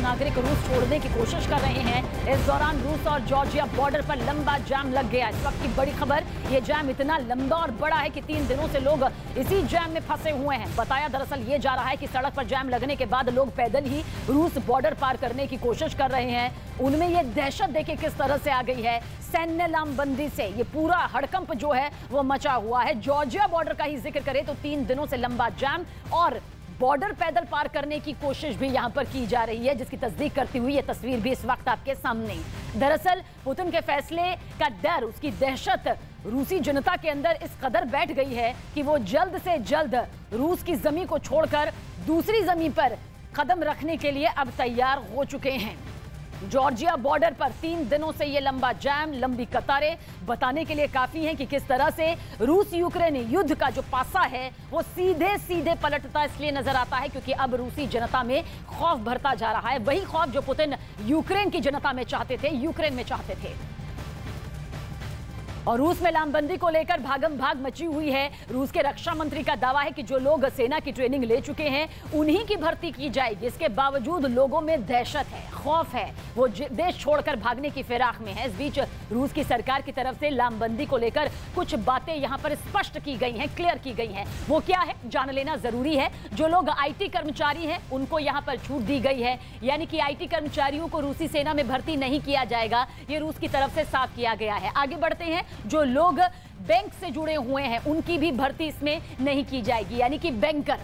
नागरिक रूस छोड़ने की कोशिश कर रहे हैं। इस दौरान रूस और जॉर्जिया बॉर्डर पर लंबा जाम लग गया। इस वक्त की बड़ी खबर, ये जाम इतना लंबा और बड़ा है कि 3 दिनों से लोग इसी जाम में फंसे हुए हैं। बताया दरअसल ये जा रहा है कि सड़क पर जाम लगने के बाद लोग पैदल ही रूस बॉर्डर पार करने की कोशिश कर रहे हैं। उनमें ये दहशत देखिए किस तरह से आ गई है। सैन्य लामबंदी से ये पूरा हड़कंप जो है वो मचा हुआ है। जॉर्जिया बॉर्डर का ही जिक्र करें तो 3 दिनों से लंबा जाम और बॉर्डर पैदल पार करने की कोशिश भी यहां पर की जा रही है, जिसकी तस्दीक करती हुई ये तस्वीर भी इस वक्त आपके सामने। दरअसल पुतिन के फैसले का डर, उसकी दहशत रूसी जनता के अंदर इस कदर बैठ गई है कि वो जल्द से जल्द रूस की जमीन को छोड़कर दूसरी जमीन पर कदम रखने के लिए अब तैयार हो चुके हैं। जॉर्जिया बॉर्डर पर 3 दिनों से ये लंबा जाम, लंबी कतारें बताने के लिए काफी हैं कि किस तरह से रूस यूक्रेन युद्ध का जो पासा है वो सीधे सीधे पलटता इसलिए नजर आता है क्योंकि अब रूसी जनता में खौफ भरता जा रहा है। वही खौफ जो पुतिन यूक्रेन की जनता में चाहते थे, यूक्रेन में चाहते थे। और रूस में लामबंदी को लेकर भागम भाग मची हुई है। रूस के रक्षा मंत्री का दावा है कि जो लोग सेना की ट्रेनिंग ले चुके हैं उन्हीं की भर्ती की जाएगी। इसके बावजूद लोगों में दहशत है, खौफ है, वो देश छोड़कर भागने की फिराक में है। इस बीच रूस की सरकार की तरफ से लामबंदी को लेकर कुछ बातें यहां पर स्पष्ट की गई हैं, क्लियर की गई हैं। वो क्या है जान लेना जरूरी है। जो लोग IT कर्मचारी हैं उनको यहां पर छूट दी गई है, यानी कि IT कर्मचारियों को रूसी सेना में भर्ती नहीं किया जाएगा। ये रूस की तरफ से साफ किया गया है। आगे बढ़ते हैं, जो लोग बैंक से जुड़े हुए हैं उनकी भी भर्ती इसमें नहीं की जाएगी, यानी कि बैंकर,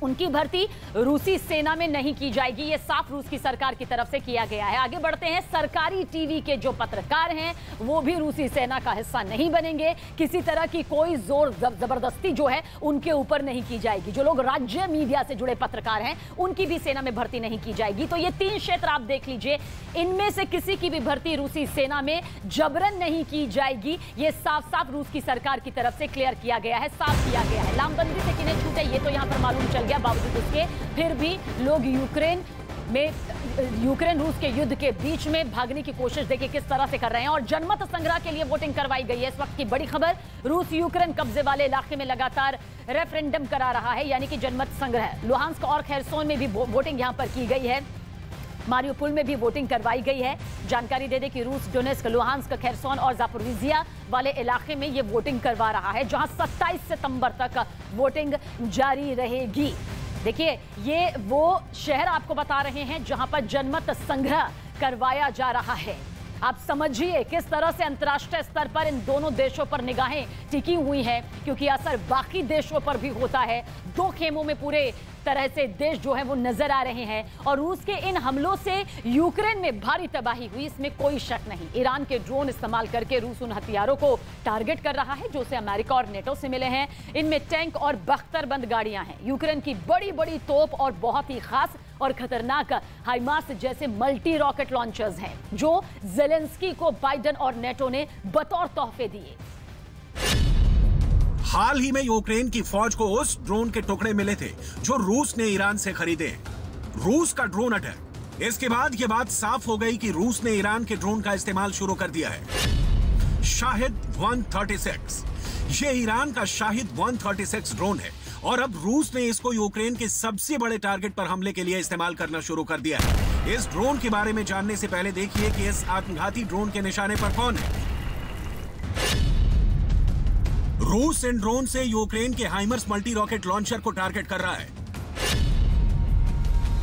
उनकी भर्ती रूसी सेना में नहीं की जाएगी। ये साफ रूस की सरकार की तरफ से किया गया है। आगे बढ़ते हैं, सरकारी टीवी के जो पत्रकार हैं वो भी रूसी सेना का हिस्सा नहीं बनेंगे। किसी तरह की कोई जोर जबरदस्ती जो है उनके ऊपर नहीं की जाएगी। जो लोग राज्य मीडिया से जुड़े पत्रकार हैं उनकी भी सेना में भर्ती नहीं की जाएगी। तो ये 3 क्षेत्र आप देख लीजिए, इनमें से किसी की भी भर्ती रूसी सेना में जबरन नहीं की जाएगी। ये साफ साफ रूस की सरकार की तरफ से क्लियर किया गया है, साफ किया गया है। लामबंदी से किन्हें छूटे ये तो यहां पर मालूम चल गया। बावजूद इसके फिर भी लोग यूक्रेन रूस के युद्ध के बीच में भागने की कोशिश देखिए किस तरह से कर रहे हैं। और जनमत संग्रह के लिए वोटिंग करवाई गई है। इस वक्त की बड़ी खबर, रूस यूक्रेन कब्जे वाले इलाके में लगातार रेफरेंडम करा रहा है, यानी कि जनमत संग्रह। लुहांस्क और खेरसोन में भी वोटिंग यहां पर की गई है। मारियोपोल में भी वोटिंग करवाई गई है। जानकारी दे दें कि रूस डोनेस्क, लुहांस्क, खेरसोन और जापोरिजिया वाले इलाके में ये वोटिंग करवा रहा है, जहां 27 सितंबर तक वोटिंग जारी रहेगी। देखिए ये वो शहर आपको बता रहे हैं जहां पर जनमत संग्रह करवाया जा रहा है। आप समझिए किस तरह से अंतर्राष्ट्रीय स्तर पर इन दोनों देशों पर निगाहें टिकी हुई हैं, क्योंकि असर बाकी देशों पर भी होता है। 2 खेमों में पूरे तरह से देश जो है वो नजर आ रहे हैं। और रूस के इन हमलों से यूक्रेन में भारी तबाही हुई, इसमें कोई शक नहीं। ईरान के ड्रोन इस्तेमाल करके रूस उन हथियारों को टारगेट कर रहा है जो उसे अमेरिका और नेटो से मिले हैं। इनमें टैंक और बख्तरबंद गाड़ियां हैं, यूक्रेन की बड़ी बड़ी तोप और बहुत ही खास और खतरनाक हाइमार्स जैसे मल्टी रॉकेट लॉन्चर्स हैं, जो ज़ेलेंस्की को बाइडेन और नेटो ने बतौर तोहफे दिए। हाल ही में यूक्रेन की फौज को उस ड्रोन के टुकड़े मिले थे जो रूस ने ईरान से खरीदे। रूस का ड्रोन अटैक, इसके बाद यह बात साफ हो गई कि रूस ने ईरान के ड्रोन का इस्तेमाल शुरू कर दिया है। शाहिद 136, ये ईरान का शाहिद 136 ड्रोन है और अब रूस ने इसको यूक्रेन के सबसे बड़े टारगेट पर हमले के लिए इस्तेमाल करना शुरू कर दिया है। इस ड्रोन के बारे में जानने से पहले देखिए कि इस आत्मघाती ड्रोन के निशाने पर कौन है। रूस इन ड्रोन से यूक्रेन के हाइमर्स मल्टी रॉकेट लॉन्चर को टारगेट कर रहा है।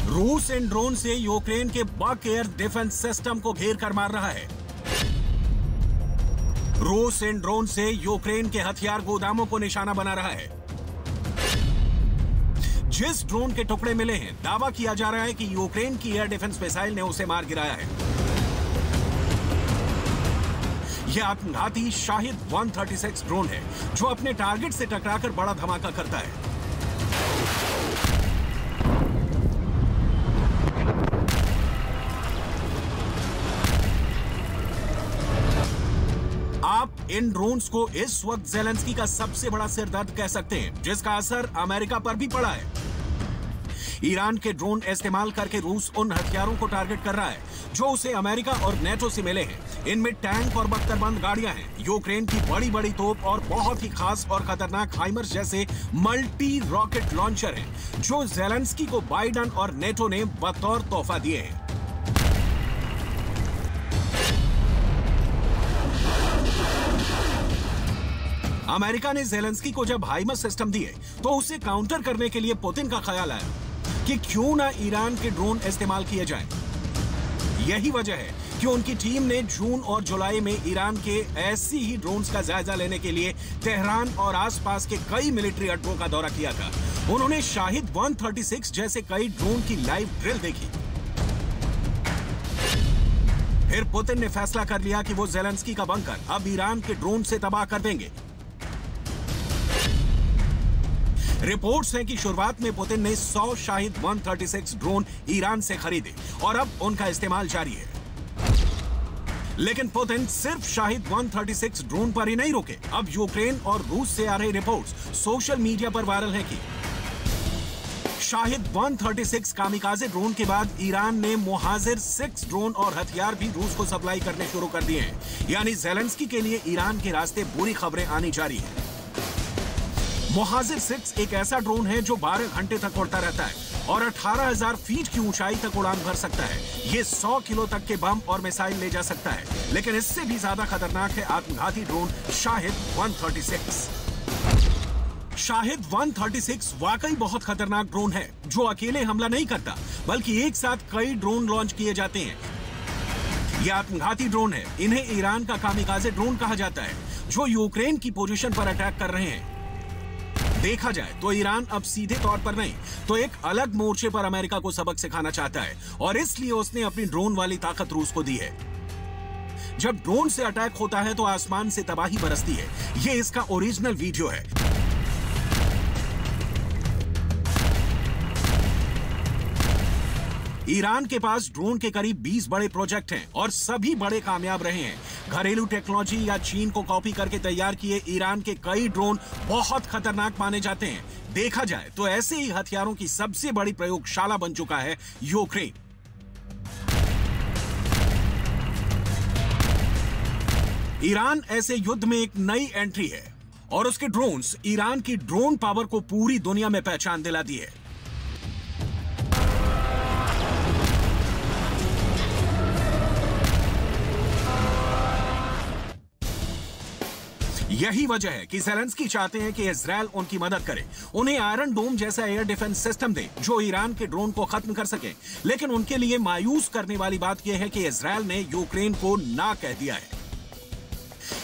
रूस इन ड्रोन से यूक्रेन के बक एयर डिफेंस सिस्टम को घेर कर मार रहा है। रूस इन ड्रोन से यूक्रेन के हथियार गोदामों को निशाना बना रहा है। जिस ड्रोन के टुकड़े मिले हैं, दावा किया जा रहा है कि यूक्रेन की एयर डिफेंस मिसाइल ने उसे मार गिराया है। यह आत्मघाती शाहिद 136 ड्रोन है जो अपने टारगेट से टकराकर बड़ा धमाका करता है। आप इन ड्रोन्स को इस वक्त ज़ेलेंस्की का सबसे बड़ा सिरदर्द कह सकते हैं, जिसका असर अमेरिका पर भी पड़ा है। ईरान के ड्रोन इस्तेमाल करके रूस उन हथियारों को टारगेट कर रहा है जो उसे अमेरिका और नेटो से मिले हैं। इनमें टैंक और बख्तरबंद गाड़ियां हैं, यूक्रेन की बड़ी बड़ी तोप और बहुत ही खास और खतरनाक हाइमर्स जैसे मल्टी रॉकेट लॉन्चर हैं जो ज़ेलेंस्की को बाइडेन और नेटो ने बतौर तोहफा दिए हैं। अमेरिका ने ज़ेलेंस्की को जब हाइमर्स सिस्टम दिए तो उसे काउंटर करने के लिए पुतिन का ख्याल आया कि क्यों ना ईरान के ड्रोन इस्तेमाल किए जाएं। यही वजह है कि उनकी टीम ने जून और जुलाई में ईरान के ऐसी ही ड्रोन्स का जायजा लेने के लिए तेहरान और आसपास के कई मिलिट्री अड्डों का दौरा किया था। उन्होंने शाहिद 136 जैसे कई ड्रोन की लाइव ड्रिल देखी। फिर पुतिन ने फैसला कर लिया कि वो ज़ेलेंस्की का बंकर अब ईरान के ड्रोन से तबाह कर देंगे। रिपोर्ट्स हैं कि शुरुआत में पुतिन ने 100 शाहिद 136 ड्रोन ईरान से खरीदे और अब उनका इस्तेमाल जारी है। लेकिन पुतिन सिर्फ शाहिद 136 ड्रोन पर ही नहीं रुके। अब यूक्रेन और रूस से आ रही रिपोर्ट्स सोशल मीडिया पर वायरल है कि शाहिद 136 कामिकाज़े ड्रोन के बाद ईरान ने मोहाजिर 6 ड्रोन और हथियार भी रूस को सप्लाई करने शुरू कर दिए हैं। यानी ज़ेलेंस्की के लिए ईरान के रास्ते बुरी खबरें आनी जारी हैं। मोहाजिर 6 एक ऐसा ड्रोन है जो 12 घंटे तक उड़ता रहता है और 18,000 फीट की ऊंचाई तक उड़ान भर सकता है। ये 100 किलो तक के बम और मिसाइल ले जा सकता है। लेकिन इससे भी ज्यादा खतरनाक है आत्मघाती ड्रोन शाहिद 136। शाहिद 136 वाकई बहुत खतरनाक ड्रोन है जो अकेले हमला नहीं करता, बल्कि एक साथ कई ड्रोन लॉन्च किए जाते हैं। ये आत्मघाती ड्रोन है। इन्हें ईरान का कामिकाज़े ड्रोन कहा जाता है, जो यूक्रेन की पोजीशन पर अटैक कर रहे हैं। देखा जाए तो ईरान अब सीधे तौर पर नहीं तो एक अलग मोर्चे पर अमेरिका को सबक सिखाना चाहता है और इसलिए उसने अपनी ड्रोन वाली ताकत रूस को दी है। जब ड्रोन से अटैक होता है तो आसमान से तबाही बरसती है। ये इसका ओरिजिनल वीडियो है। ईरान के पास ड्रोन के करीब 20 बड़े प्रोजेक्ट हैं और सभी बड़े कामयाब रहे हैं। घरेलू टेक्नोलॉजी या चीन को कॉपी करके तैयार किए ईरान के कई ड्रोन बहुत खतरनाक माने जाते हैं। देखा जाए तो ऐसे ही हथियारों की सबसे बड़ी प्रयोगशाला बन चुका है यूक्रेन। ईरान ऐसे युद्ध में एक नई एंट्री है और उसके ड्रोन्स ईरान की ड्रोन पावर को पूरी दुनिया में पहचान दिला दी है। यही वजह है कि ज़ेलेंस्की चाहते हैं कि इजरायल उनकी मदद करे, उन्हें आयरन डोम जैसा एयर डिफेंस सिस्टम दे जो ईरान के ड्रोन को खत्म कर सके। लेकिन उनके लिए मायूस करने वाली बात यह है कि इजरायल ने यूक्रेन को ना कह दिया है।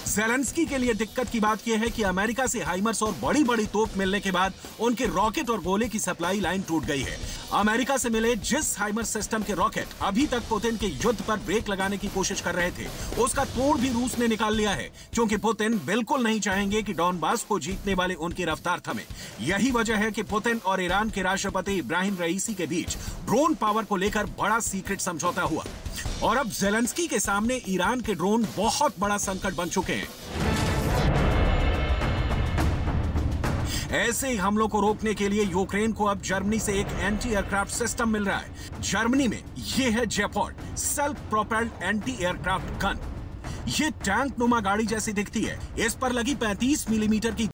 ज़ेलेंस्की के लिए दिक्कत की बात यह है कि अमेरिका से हाइमर्स और बड़ी बड़ी तोप मिलने के बाद उनके रॉकेट और गोले की सप्लाई लाइन टूट गई है। अमेरिका से मिले जिस हाइमर्स सिस्टम के रॉकेट अभी तक पुतिन के युद्ध पर ब्रेक लगाने की कोशिश कर रहे थे, उसका तोड़ भी रूस ने निकाल लिया है, क्योंकि पुतिन बिल्कुल नहीं चाहेंगे कि डॉनबास को जीतने वाले उनकी रफ्तार थमे। यही वजह है कि पुतिन और ईरान के राष्ट्रपति इब्राहिम रईसी के बीच ड्रोन पावर को लेकर बड़ा सीक्रेट समझौता हुआ और अब ज़ेलेंस्की के सामने ईरान के ड्रोन बहुत बड़ा संकट बन चुके हैं। ऐसे हमलों को रोकने के लिए यूक्रेन को अब जर्मनी से एक एंटी एयरक्राफ्ट सिस्टम मिल रहा है। जर्मनी में यह है Gepard self propelled anti aircraft gun. ये टैंक नुमा गाड़ी जैसी दिखती है। इस पर लगी 35 मिलीमीटर की